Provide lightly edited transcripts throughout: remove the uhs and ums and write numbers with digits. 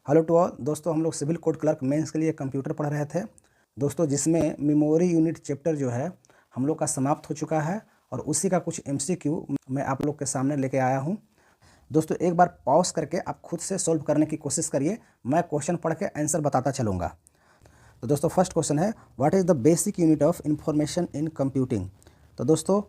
Hello to all दोस्तों, हम लोग सिविल कोड क्लर्क मेंस के लिए कंप्यूटर पढ़ रहे थे दोस्तों, जिसमें मेमोरी यूनिट चैप्टर जो है हम लोग का समाप्त हो चुका है और उसी का कुछ एमसीक्यू मैं आप लोग के सामने लेके आया हूं। दोस्तों एक बार पॉज करके आप खुद से सॉल्व करने की कोशिश करिए, मैं क्वेश्चन पढ़ के आंसर बताता चलूँगा। तो दोस्तों फर्स्ट क्वेश्चन है, what is the basic unit of information in computing. तो दोस्तों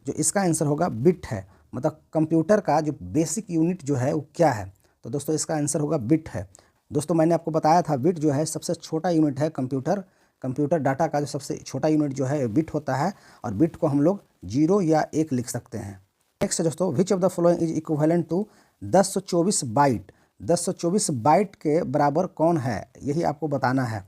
जो इसका आंसर होगा बिट है, मतलब कंप्यूटर का जो बेसिक यूनिट जो है वो क्या है। तो दोस्तों इसका आंसर होगा बिट है। दोस्तों मैंने आपको बताया था बिट जो है सबसे छोटा यूनिट है कंप्यूटर डाटा का जो सबसे छोटा यूनिट जो है बिट होता है, और बिट को हम लोग 0 या 1 लिख सकते हैं। नेक्स्ट है दोस्तों, which of the following is equivalent to 1024 byte. 1024 byte के बराबर कौन है, यही आपको बताना है।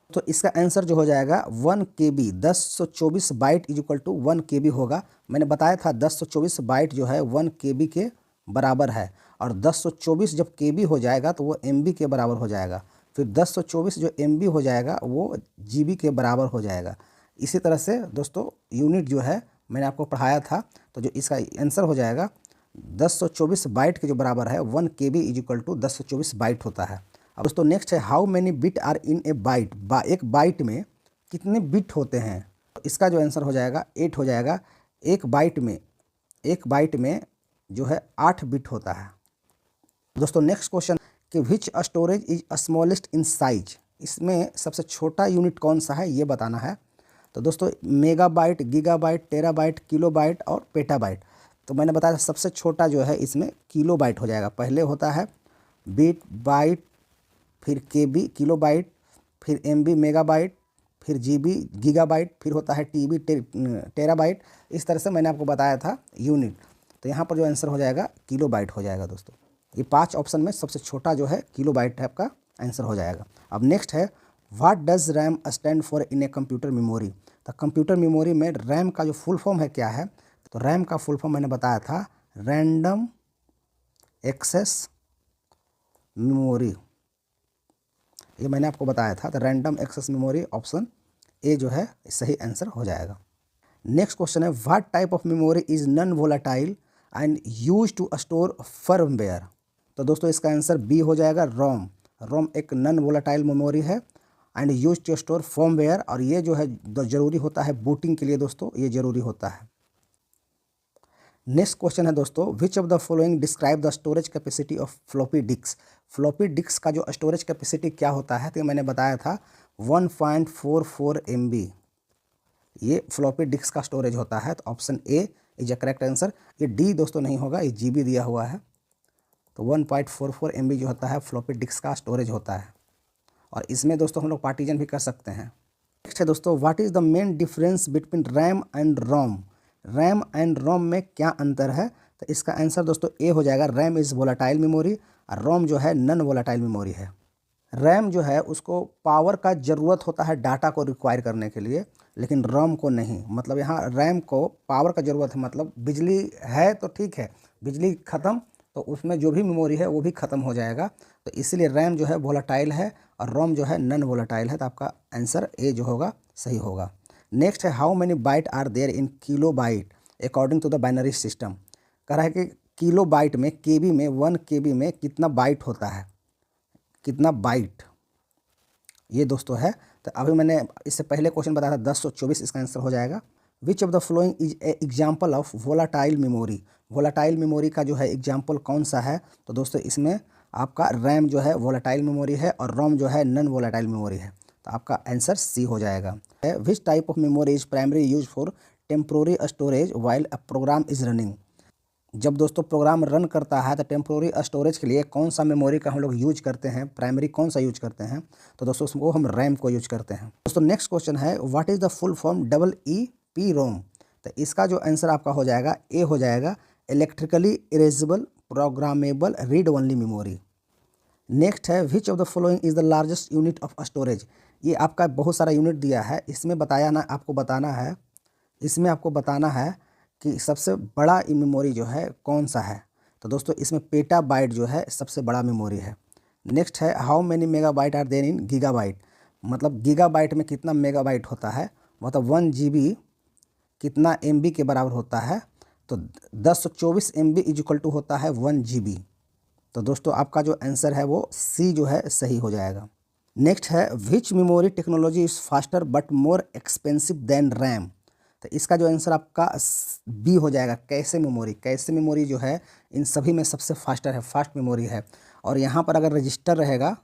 तो इसका आंसर जो हो जाएगा 1 KB। 1024 byte is equal to 1 KB होगा। मैंने बताया था 1024 बाइट जो है 1 KB के बराबर है, और 1024 जब KB हो जाएगा तो वो MB के बराबर हो जाएगा। फिर 1024 जो MB हो जाएगा वो GB के बराबर हो जाएगा। इसी तरह से दोस्तों यूनिट जो है मैंने आपको पढ़ाया था, तो जो इसका आंसर हो जाएगा 1024 बाइट के जो बराबर है 1 KB is equal to 1024 byte होता है। अब दोस्तों नेक्स्ट है, how many bit are in a byte. एक बाइट में कितने बिट होते हैं, तो इसका जो आंसर हो जाएगा 8 हो जाएगा। एक बाइट में जो है 8 बिट होता है। दोस्तों नेक्स्ट क्वेश्चन कि which storage is smallest in size. इसमें सबसे छोटा यूनिट कौन सा है ये बताना है। तो दोस्तों मेगाबाइट, गीगाबाइट, टेराबाइट, किलोबाइट और पेटाबाइट। तो मैंने बताया सबसे छोटा जो है इसमें किलोबाइट हो जाएगा। पहले होता है बिट, बाइट, फिर KB किलोबाइट, फिर MB मेगाबाइट, फिर GB गीगाबाइट, फिर होता है TB टेराबाइट। इस तरह से मैंने आपको बताया था यूनिट। तो यहाँ पर जो आंसर हो जाएगा किलोबाइट हो जाएगा। दोस्तों ये 5 ऑप्शन में सबसे छोटा जो है किलोबाइट है, आपका आंसर हो जाएगा। अब नेक्स्ट है, what does RAM stand for in a computer memory. तो कंप्यूटर मेमोरी में रैम का जो फुल फॉर्म है क्या है, तो रैम का फुल फॉर्म मैंने बताया था रैंडम एक्सेस मेमोरी, ये मैंने आपको बताया था। तो random access memory option A जो है सही आंसर हो जाएगा। नेक्स्ट क्वेश्चन है, what type of memory is non volatile and use to store firmware. तो दोस्तों इसका आंसर बी हो जाएगा, रोम। रोम एक नॉन वोलेटाइल मेमोरी है and use to store firmware, और ये जो है ज़रूरी होता है बूटिंग के लिए दोस्तों, ये ज़रूरी होता है। नेक्स्ट क्वेश्चन है दोस्तों, which of the following describe the storage capacity of floppy disk. Floppy disk का जो स्टोरेज कैपेसिटी क्या होता है, तो मैंने बताया था 1.44 MB ये फ्लॉपी डिस्क का स्टोरेज होता है। तो option A is a correct answer. ये डी दोस्तों नहीं होगा, ये GB दिया हुआ है। तो 1.44 MB जो होता है फ्लॉपी डिस्क का स्टोरेज होता है, और इसमें दोस्तों हम लोग पार्टीजन भी कर सकते हैं। नेक्स्ट है दोस्तों, what is the main difference between RAM and ROM. RAM and ROM में क्या अंतर है, तो इसका आंसर दोस्तों ए हो जाएगा, रैम इज़ वोलेटाइल मेमोरी और रोम जो है नॉन वोलेटाइल मेमोरी है। रैम जो है उसको पावर का ज़रूरत होता है डाटा को रिक्वायर करने के लिए, लेकिन रोम को नहीं। मतलब यहाँ रैम को पावर का ज़रूरत है, मतलब बिजली है तो ठीक है, बिजली ख़त्म तो उसमें जो भी मेमोरी है वो भी ख़त्म हो जाएगा। तो इसीलिए रैम जो है वोलेटाइल है और रोम जो है नॉन वोलेटाइल है। तो आपका आंसर ए जो होगा सही होगा। नेक्स्ट है, how many byte are there in kilo byte according to the binary system. कह रहा है कि किलो बाइट में, KB में, 1 KB में कितना बाइट होता है, कितना बाइट ये दोस्तों है। तो अभी मैंने इससे पहले क्वेश्चन बताया था 1024, इसका आंसर हो जाएगा। विच of the following is a example of volatile memory. Volatile memory का जो है एग्जाम्पल कौन सा है, तो दोस्तों इसमें आपका रैम जो है वोलाटाइल मेमोरी है और रोम जो है नॉन वोलाटाइल मेमोरी है। तो आपका आंसर सी हो जाएगा। Which type of memory is primary use for temporary storage while a program is running. जब दोस्तों प्रोग्राम रन करता है तो टेम्पोररी स्टोरेज के लिए कौन सा मेमोरी का हम लोग यूज करते हैं, प्राइमरी कौन सा यूज करते हैं, तो दोस्तों उसको हम रैम को यूज करते हैं। दोस्तों नेक्स्ट क्वेश्चन है, what is the full form EEPROM। तो इसका जो आंसर आपका हो जाएगा ए हो जाएगा, electrically erasable programmable read only memory. Next है, which of the following is the largest unit of storage. ये आपका बहुत सारा यूनिट दिया है, इसमें आपको बताना है कि सबसे बड़ा मेमोरी जो है कौन सा है। तो दोस्तों इसमें पेटाबाइट जो है सबसे बड़ा मेमोरी है। नेक्स्ट है, how many megabyte are there in gigabyte. मतलब गीगाबाइट में कितना मेगाबाइट होता है, मतलब 1 GB कितना MB के बराबर होता है। तो 1024 MB इज इक्वल टू होता है 1 GB। तो दोस्तों आपका जो आंसर है वो सी जो है सही हो जाएगा। नेक्स्ट है which memory technology is faster but more expensive than RAM. तो इसका जो आंसर आपका बी हो जाएगा, कैसे मेमोरी। कैसे मेमोरी जो है इन सभी में सबसे फास्टर है, फास्ट मेमोरी है। और यहाँ पर अगर रजिस्टर रहेगा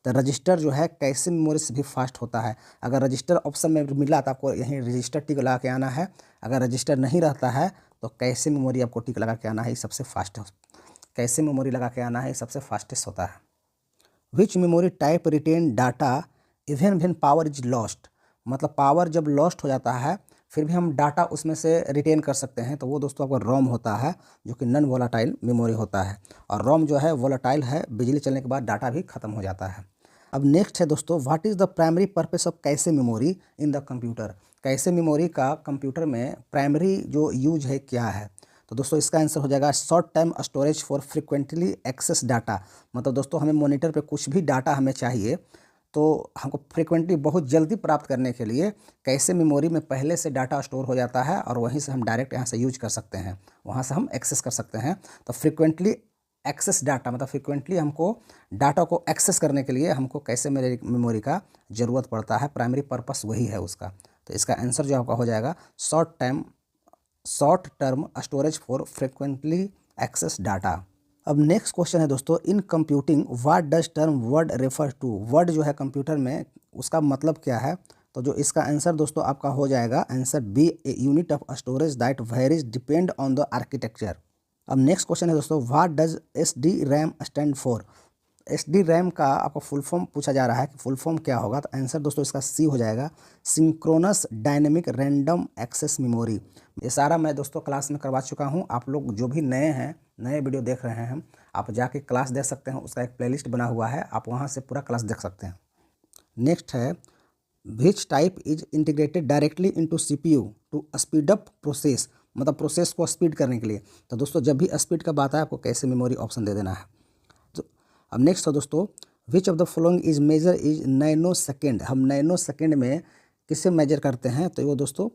तो रजिस्टर जो है कैसे मेमोरी से भी फास्ट होता है। अगर रजिस्टर ऑप्शन में मिला तो आपको यहीं रजिस्टर टिक लगा के आना है। अगर रजिस्टर नहीं रहता है तो कैसे मेमोरी आपको टिक लगा के आना है, ये सबसे फास्ट है। कैसे मेमोरी लगा के आना है, ये सबसे फास्टेस्ट होता है। Which memory type retain data even when power is lost. मतलब पावर जब लॉस्ट हो जाता है फिर भी हम डाटा उसमें से रिटेन कर सकते हैं, तो वो दोस्तों आपका रोम होता है, जो कि नॉन वोलेटाइल मेमोरी होता है। और रोम जो है वोलेटाइल है, बिजली चलने के बाद डाटा भी खत्म हो जाता है। अब नेक्स्ट है दोस्तों, what is the primary purpose of cache memory in the computer. Cache memory का कंप्यूटर में प्राइमरी जो यूज है क्या है। तो दोस्तों इसका आंसर हो जाएगा short time storage for frequently access data. मतलब दोस्तों हमें मॉनिटर पे कुछ भी डाटा हमें चाहिए तो हमको फ्रिक्वेंटली बहुत जल्दी प्राप्त करने के लिए कैसे मेमोरी में पहले से डाटा स्टोर हो जाता है और वहीं से हम डायरेक्ट यहाँ से यूज कर सकते हैं, वहाँ से हम एक्सेस कर सकते हैं। तो फ्रिक्वेंटली एक्सेस डाटा मतलब फ्रिक्वेंटली हमको डाटा को एक्सेस करने के लिए हमको कैसे मेमोरी का ज़रूरत पड़ता है, प्राइमरी पर्पस वही है उसका। तो इसका आंसर जो आपका हो जाएगा short term storage for frequently access data. अब नेक्स्ट क्वेश्चन है दोस्तों, in computing what does term word refer to. Word जो है कंप्यूटर में उसका मतलब क्या है। तो जो इसका आंसर दोस्तों आपका हो जाएगा answer B, a unit of storage that varies depend on the architecture. अब नेक्स्ट क्वेश्चन है दोस्तों, what does S D RAM stand for. S D RAM का आपको फुल फॉर्म पूछा जा रहा है कि फुल फॉर्म क्या होगा। तो आंसर दोस्तों इसका सी हो जाएगा, synchronous dynamic random access memory. ये सारा मैं दोस्तों क्लास में करवा चुका हूँ। आप लोग जो भी नए हैं, नए वीडियो देख रहे हैं, आप जाके क्लास देख सकते हैं। उसका एक प्लेलिस्ट बना हुआ है, आप वहाँ से पूरा क्लास देख सकते हैं। नेक्स्ट है which type is integrated directly into CPU to speed up process. मतलब प्रोसेस को स्पीड करने के लिए। तो दोस्तों जब भी स्पीड का बात है आपको कैसे मेमोरी ऑप्शन दे देना है। तो अब नेक्स्ट है दोस्तों, which of the following is measure is nano second. हम नैनो सेकेंड में किससे मेजर करते हैं। तो वो दोस्तों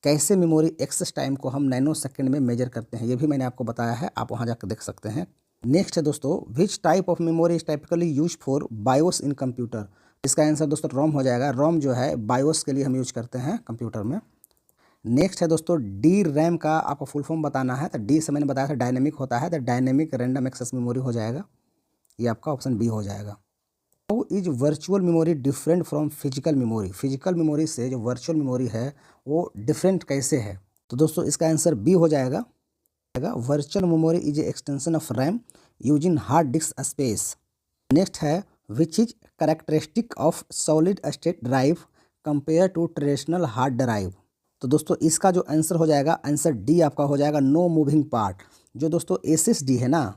कैसे मेमोरी एक्सेस टाइम को हम नैनो सेकेंड में मेजर करते हैं, ये भी मैंने आपको बताया है, आप वहाँ जाकर देख सकते हैं। नेक्स्ट है दोस्तों, which type of memory is typically use for BIOS in computer. इसका आंसर दोस्तों रोम हो जाएगा। रोम जो है बायोस के लिए हम यूज करते हैं कंप्यूटर में। नेक्स्ट है दोस्तों, डी रैम का आपको फुल फॉर्म बताना है। तो डी से मैंने बताया था डायनेमिक होता है, तो डायनेमिक रैंडम एक्सेस मेमोरी हो जाएगा, ये आपका ऑप्शन बी हो जाएगा। How is virtual memory different from physical memory. Physical memory से जो वर्चुअल मेमोरी है वो डिफरेंट कैसे है। तो दोस्तों इसका आंसर बी हो जाएगा। Virtual memory is a extension of RAM using hard disk space. Next है which is characteristic of solid state drive compare to traditional hard drive. तो दोस्तों इसका जो आंसर हो जाएगा, आंसर डी आपका हो जाएगा, नो मूविंग पार्ट। जो दोस्तों एसएसडी है ना,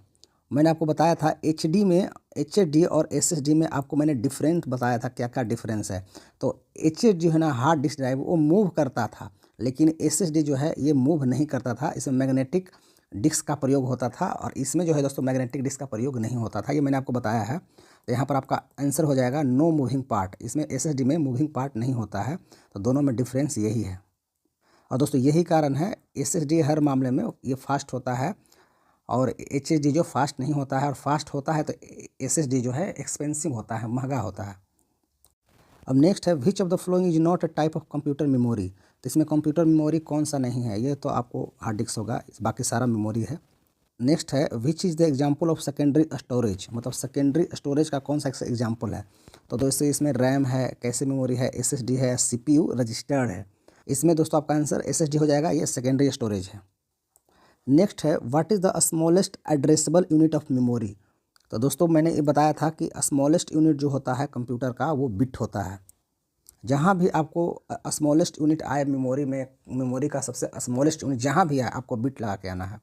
मैंने आपको बताया था एचडी में, एचडी और एसएसडी में आपको मैंने डिफरेंट बताया था क्या क्या डिफरेंस है। तो एचडी जो है ना हार्ड डिस्क ड्राइव वो मूव करता था, लेकिन एसएसडी जो है ये मूव नहीं करता था। इसमें मैग्नेटिक डिस्क का प्रयोग होता था और इसमें जो है दोस्तों मैग्नेटिक डिस्क का प्रयोग नहीं होता था, ये मैंने आपको बताया है। तो यहाँ पर आपका आंसर हो जाएगा नो मूविंग पार्ट। इसमें एसएसडी में मूविंग पार्ट नहीं होता है, तो दोनों में डिफरेंस यही है। और दोस्तों यही कारण है एसएसडी हर मामले में ये फास्ट होता है और एचएसडी जो फास्ट नहीं होता है। और फास्ट होता है तो एसएसडी जो है एक्सपेंसिव होता है, महंगा होता है। अब नेक्स्ट है which of the following is not a type of computer memory. तो इसमें कंप्यूटर मेमोरी कौन सा नहीं है, ये तो आपको हार्ड डिस्क होगा, बाकी सारा मेमोरी है। नेक्स्ट है which is the example of secondary storage. मतलब सेकेंडरी स्टोरेज का कौन सा एग्जाम्पल है। तो दोस्तों इसमें रैम है, कैसे मेमोरी है, एसएसडी है, सीपीयू रजिस्टर्ड है। इसमें दोस्तों आपका आंसर एसएसडी हो जाएगा, ये सेकेंडरी स्टोरेज है। नेक्स्ट है what is the smallest addressable unit of memory. तो दोस्तों मैंने ये बताया था कि स्मॉलेस्ट यूनिट जो होता है कंप्यूटर का वो बिट होता है। जहाँ भी आपको स्मॉलेस्ट यूनिट आए मेमोरी में, मेमोरी का सबसे स्मॉलेस्ट यूनिट जहाँ भी आए आपको बिट लगा के आना है।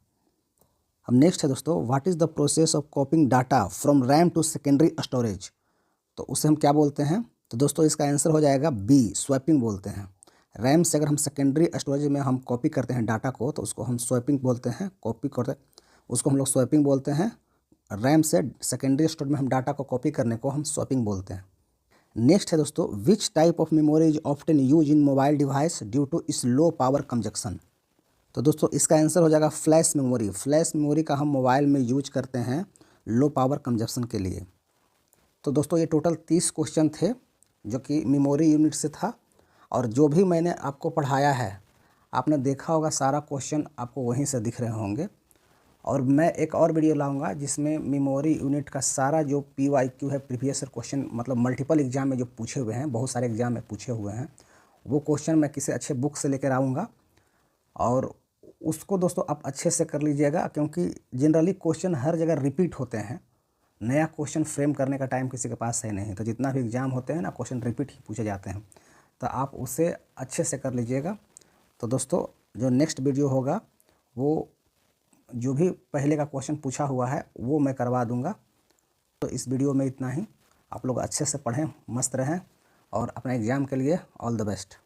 अब नेक्स्ट है दोस्तों what is the process of copying data from RAM to secondary storage. तो उसे हम क्या बोलते हैं। तो दोस्तों इसका आंसर हो जाएगा बी, स्वैपिंग बोलते हैं। रैम से अगर हम सेकेंडरी स्टोरेज में हम कॉपी करते हैं डाटा को तो उसको हम स्वैपिंग बोलते हैं। कॉपी करते उसको हम लोग स्वैपिंग बोलते हैं। रैम से सेकेंडरी स्टोरेज में हम डाटा को कॉपी करने को हम स्वैपिंग बोलते हैं। नेक्स्ट है दोस्तों which type of memory is often use in mobile device due to its low power conjunction. तो दोस्तों इसका आंसर हो जाएगा फ्लैश मेमोरी। फ्लैश मेमोरी का हम मोबाइल में यूज करते हैं लो पावर कंजप्शन के लिए। तो दोस्तों ये टोटल 30 क्वेश्चन थे जो कि मेमोरी यूनिट से था, और जो भी मैंने आपको पढ़ाया है आपने देखा होगा, सारा क्वेश्चन आपको वहीं से दिख रहे होंगे। और मैं एक और वीडियो लाऊंगा जिसमें मेमोरी यूनिट का सारा जो PYQ है, प्रीवियस क्वेश्चन, मतलब मल्टीपल एग्जाम में जो पूछे हुए हैं, बहुत सारे एग्जाम में पूछे हुए हैं, वो क्वेश्चन मैं किसी अच्छे बुक से लेकर आऊँगा और उसको दोस्तों आप अच्छे से कर लीजिएगा, क्योंकि जनरली क्वेश्चन हर जगह रिपीट होते हैं। नया क्वेश्चन फ्रेम करने का टाइम किसी के पास है नहीं, तो जितना भी एग्जाम होते हैं ना, क्वेश्चन रिपीट ही पूछे जाते हैं, तो आप उसे अच्छे से कर लीजिएगा। तो दोस्तों जो नेक्स्ट वीडियो होगा वो जो भी पहले का क्वेश्चन पूछा हुआ है वो मैं करवा दूंगा। तो इस वीडियो में इतना ही। आप लोग अच्छे से पढ़ें, मस्त रहें और अपना एग्ज़ाम के लिए ऑल द बेस्ट।